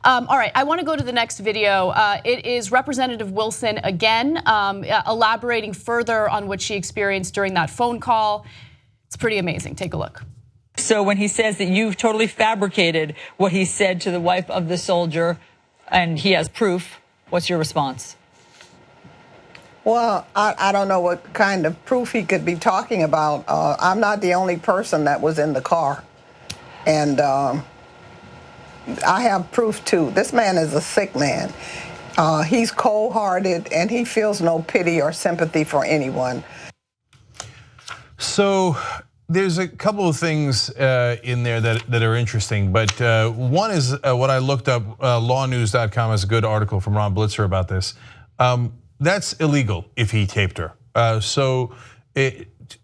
All right, I want to go to the next video. It is Representative Wilson again, elaborating further on what she experienced during that phone call. It's pretty amazing. Take a look. So when he says that you've totally fabricated what he said to the wife of the soldier and he has proof, what's your response? Well, I don't know what kind of proof he could be talking about. I'm not the only person that was in the car. And I have proof too. This man is a sick man. He's cold-hearted and he feels no pity or sympathy for anyone. So there's a couple of things in there that are interesting, but one is what I looked up. Lawnews.com has a good article from Ron Blitzer about this. That's illegal if he taped her.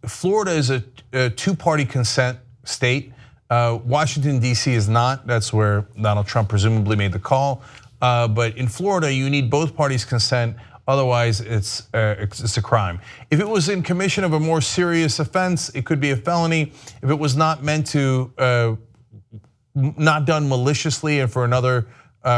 Florida is a two-party consent state. Washington, D.C. is not. That's where Donald Trump presumably made the call. But in Florida, you need both parties' consent. Otherwise, it's a crime. If it was in commission of a more serious offense, it could be a felony. If it was not meant to, not done maliciously and for another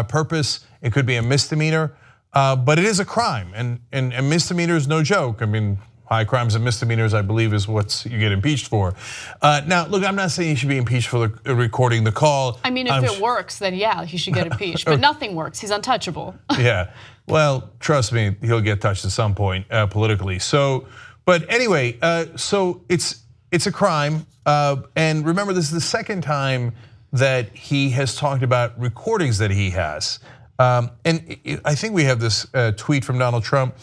purpose, it could be a misdemeanor. But it is a crime, and misdemeanor is no joke. I mean, high crimes and misdemeanors, I believe, is what you get impeached for. Now, look, I'm not saying he should be impeached for recording the call. I mean, if it works, then yeah, he should get impeached. But nothing works. He's untouchable. Yeah. Well, trust me, he'll get touched at some point politically. So, but anyway, so it's a crime, and remember, this is the second time that he has talked about recordings that he has. And I think we have this tweet from Donald Trump.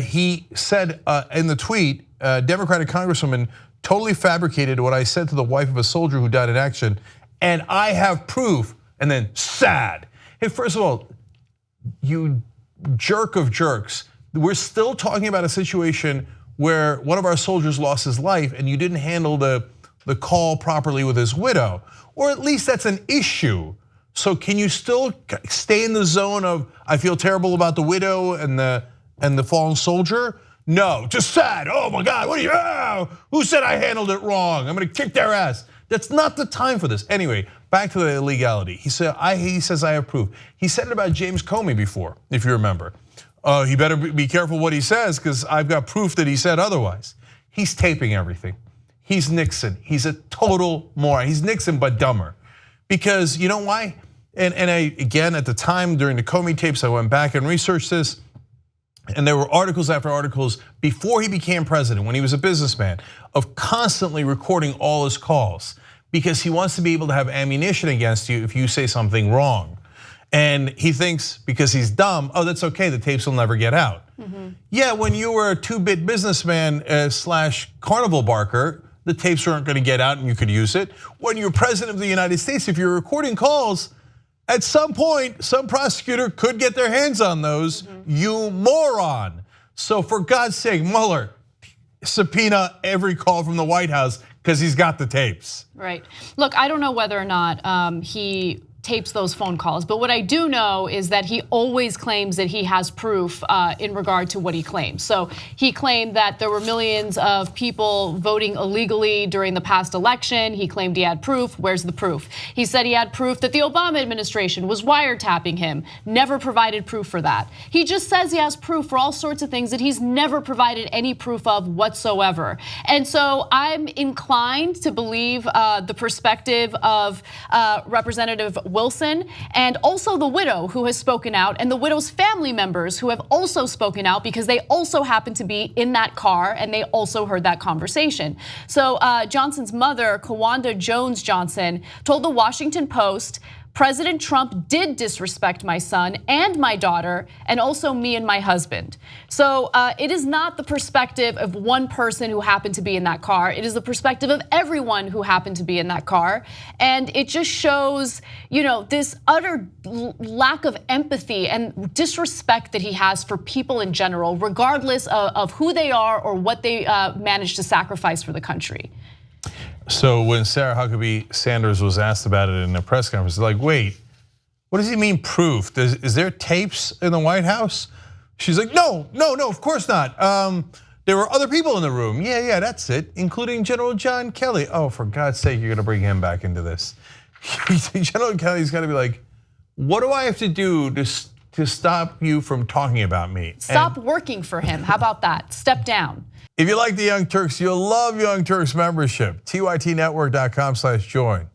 He said in the tweet, Democratic Congresswoman totally fabricated what I said to the wife of a soldier who died in action, and I have proof, and then sad. Hey, first of all, you jerk of jerks, we're still talking about a situation where one of our soldiers lost his life and you didn't handle the call properly with his widow, or at least that's an issue. So can you still stay in the zone of, I feel terrible about the widow and the fallen soldier? No, just sad. Oh my God, what are you? Who said I handled it wrong? I'm gonna kick their ass. That's not the time for this. Anyway, back to the illegality. He says I have proof. He said it about James Comey before, if you remember. He better be careful what he says because I've got proof that he said otherwise. He's taping everything. He's Nixon. He's a total moron. He's Nixon but dumber. Because you know why? And again, at the time during the Comey tapes, I went back and researched this. And there were articles after articles before he became president, when he was a businessman, of constantly recording all his calls because he wants to be able to have ammunition against you if you say something wrong. And he thinks because he's dumb, oh, that's okay, the tapes will never get out. Yeah, when you were a two-bit businessman slash carnival barker, the tapes weren't gonna get out and you could use it. When you're president of the United States, if you're recording calls, at some point, some prosecutor could get their hands on those, you moron. So for God's sake, Mueller, subpoena every call from the White House because he's got the tapes. Right. Look, I don't know whether or not he tapes those phone calls, but what I do know is that he always claims that he has proof in regard to what he claims. So he claimed that there were millions of people voting illegally during the past election. He claimed he had proof. Where's the proof? He said he had proof that the Obama administration was wiretapping him. Never provided proof for that. He just says he has proof for all sorts of things that he's never provided any proof of whatsoever. And so I'm inclined to believe the perspective of Representative Wilson and also the widow who has spoken out, and the widow's family members who have also spoken out because they also happen to be in that car and they also heard that conversation. So Johnson's mother, Kawanda Jones Johnson, told the Washington Post, President Trump did disrespect my son and my daughter, and also me and my husband. So it is not the perspective of one person who happened to be in that car. It is the perspective of everyone who happened to be in that car. And it just shows, this utter lack of empathy and disrespect that he has for people in general, regardless of who they are or what they managed to sacrifice for the country. So when Sarah Huckabee Sanders was asked about it in a press conference, like, wait, what does he mean proof? Is there tapes in the White House? She's like, no, of course not. There were other people in the room. Yeah, that's it, including General John Kelly. Oh, for God's sake, you're gonna bring him back into this. General Kelly's gotta be like, what do I have to do to stop you from talking about me? Stop working for him. How about that? Step down. If you like the Young Turks, you'll love Young Turks membership. TYTnetwork.com/join.